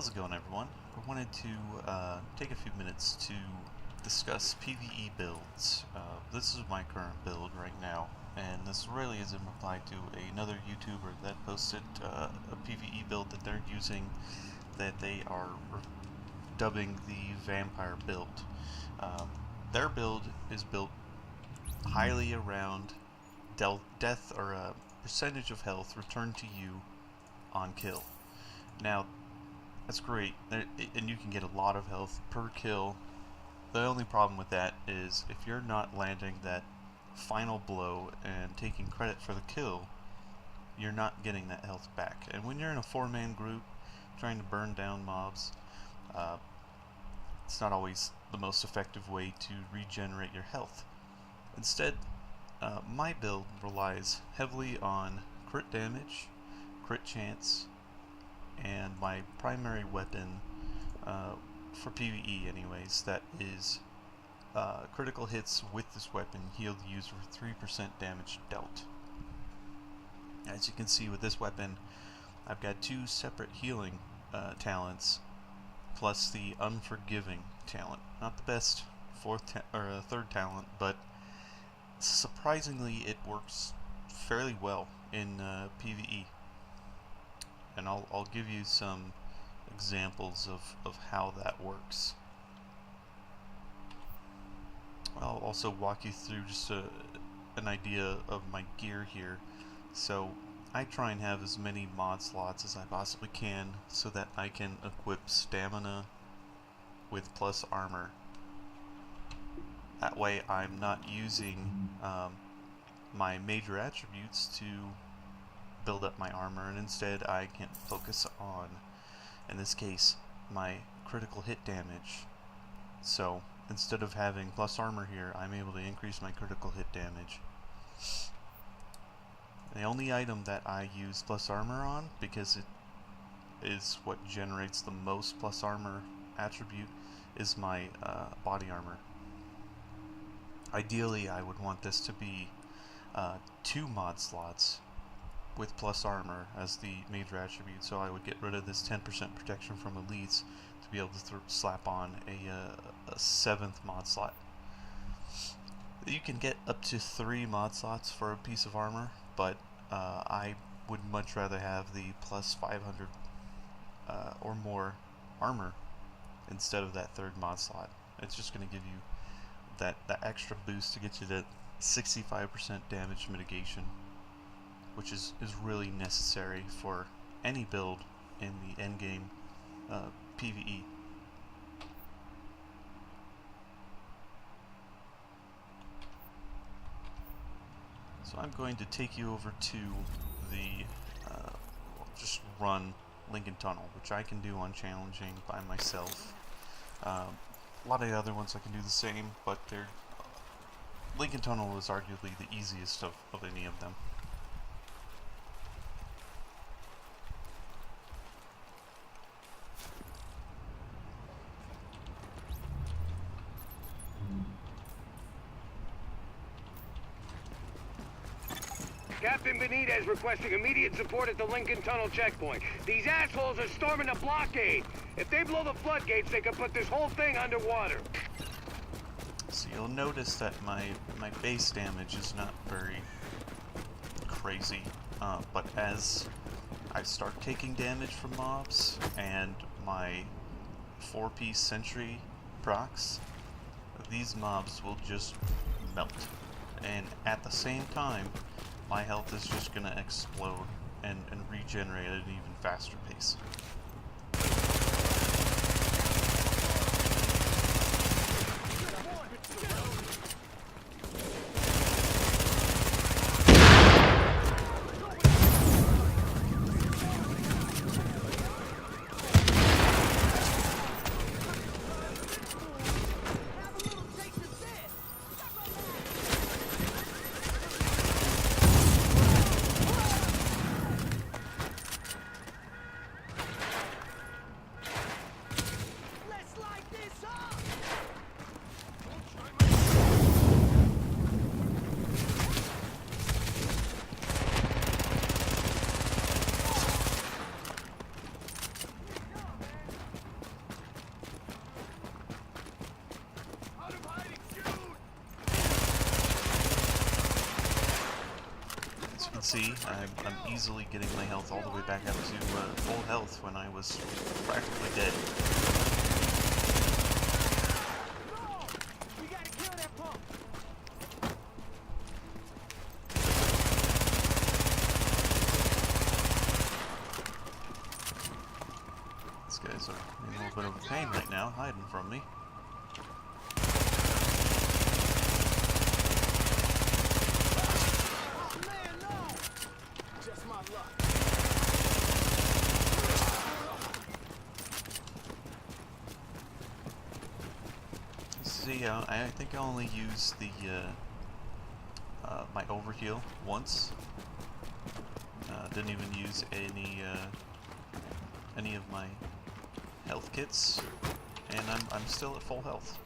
How's it going, everyone? I wanted to take a few minutes to discuss PVE builds. This is my current build right now, and this really is in reply to another YouTuber that posted a PVE build that they're using that they are dubbing the vampire build. Their build is built highly around death or a percentage of health returned to you on kill. Now, that's great, and you can get a lot of health per kill. The only problem with that is if you're not landing that final blow and taking credit for the kill, you're not getting that health back. And when you're in a 4-man group trying to burn down mobs, it's not always the most effective way to regenerate your health. Instead, my build relies heavily on crit damage, crit chance, and my primary weapon for PvE anyways, that is critical hits with this weapon heal the user for 3% damage dealt. As you can see with this weapon, I've got 2 separate healing talents plus the unforgiving talent. Not the best third talent, but surprisingly it works fairly well in PvE. And I'll give you some examples of how that works. I'll also walk you through just an idea of my gear here. So I try and have as many mod slots as I possibly can so that I can equip stamina with plus armor. That way I'm not using my major attributes to build up my armor, and instead I can focus on, in this case, my critical hit damage. So instead of having plus armor here, I'm able to increase my critical hit damage. The only item that I use plus armor on, because it is what generates the most plus armor attribute, is my body armor. Ideally I would want this to be 2 mod slots with plus armor as the major attribute, so I would get rid of this 10% protection from elites to be able to slap on a 7th mod slot. You can get up to 3 mod slots for a piece of armor, but I would much rather have the plus 500 or more armor instead of that 3rd mod slot. It's just going to give you that extra boost to get you that 65% damage mitigation, which is really necessary for any build in the endgame PvE. So I'm going to take you over to the just run Lincoln Tunnel, which I can do on challenging by myself. A lot of the other ones I can do the same, but Lincoln Tunnel is arguably the easiest of any of them. Captain Benitez requesting immediate support at the Lincoln Tunnel checkpoint. These assholes are storming the blockade. If they blow the floodgates, they can put this whole thing underwater. So you'll notice that my base damage is not very crazy, but as I start taking damage from mobs and my 4-piece sentry procs, these mobs will just melt. And at the same time, my health is just going to explode and regenerate at an even faster pace. see, I'm easily getting my health all the way back up to full health when I was practically dead. These guys are in a little bit of pain right now, hiding from me. See, I think I only used the my overheal once. Didn't even use any of my health kits, and I'm still at full health.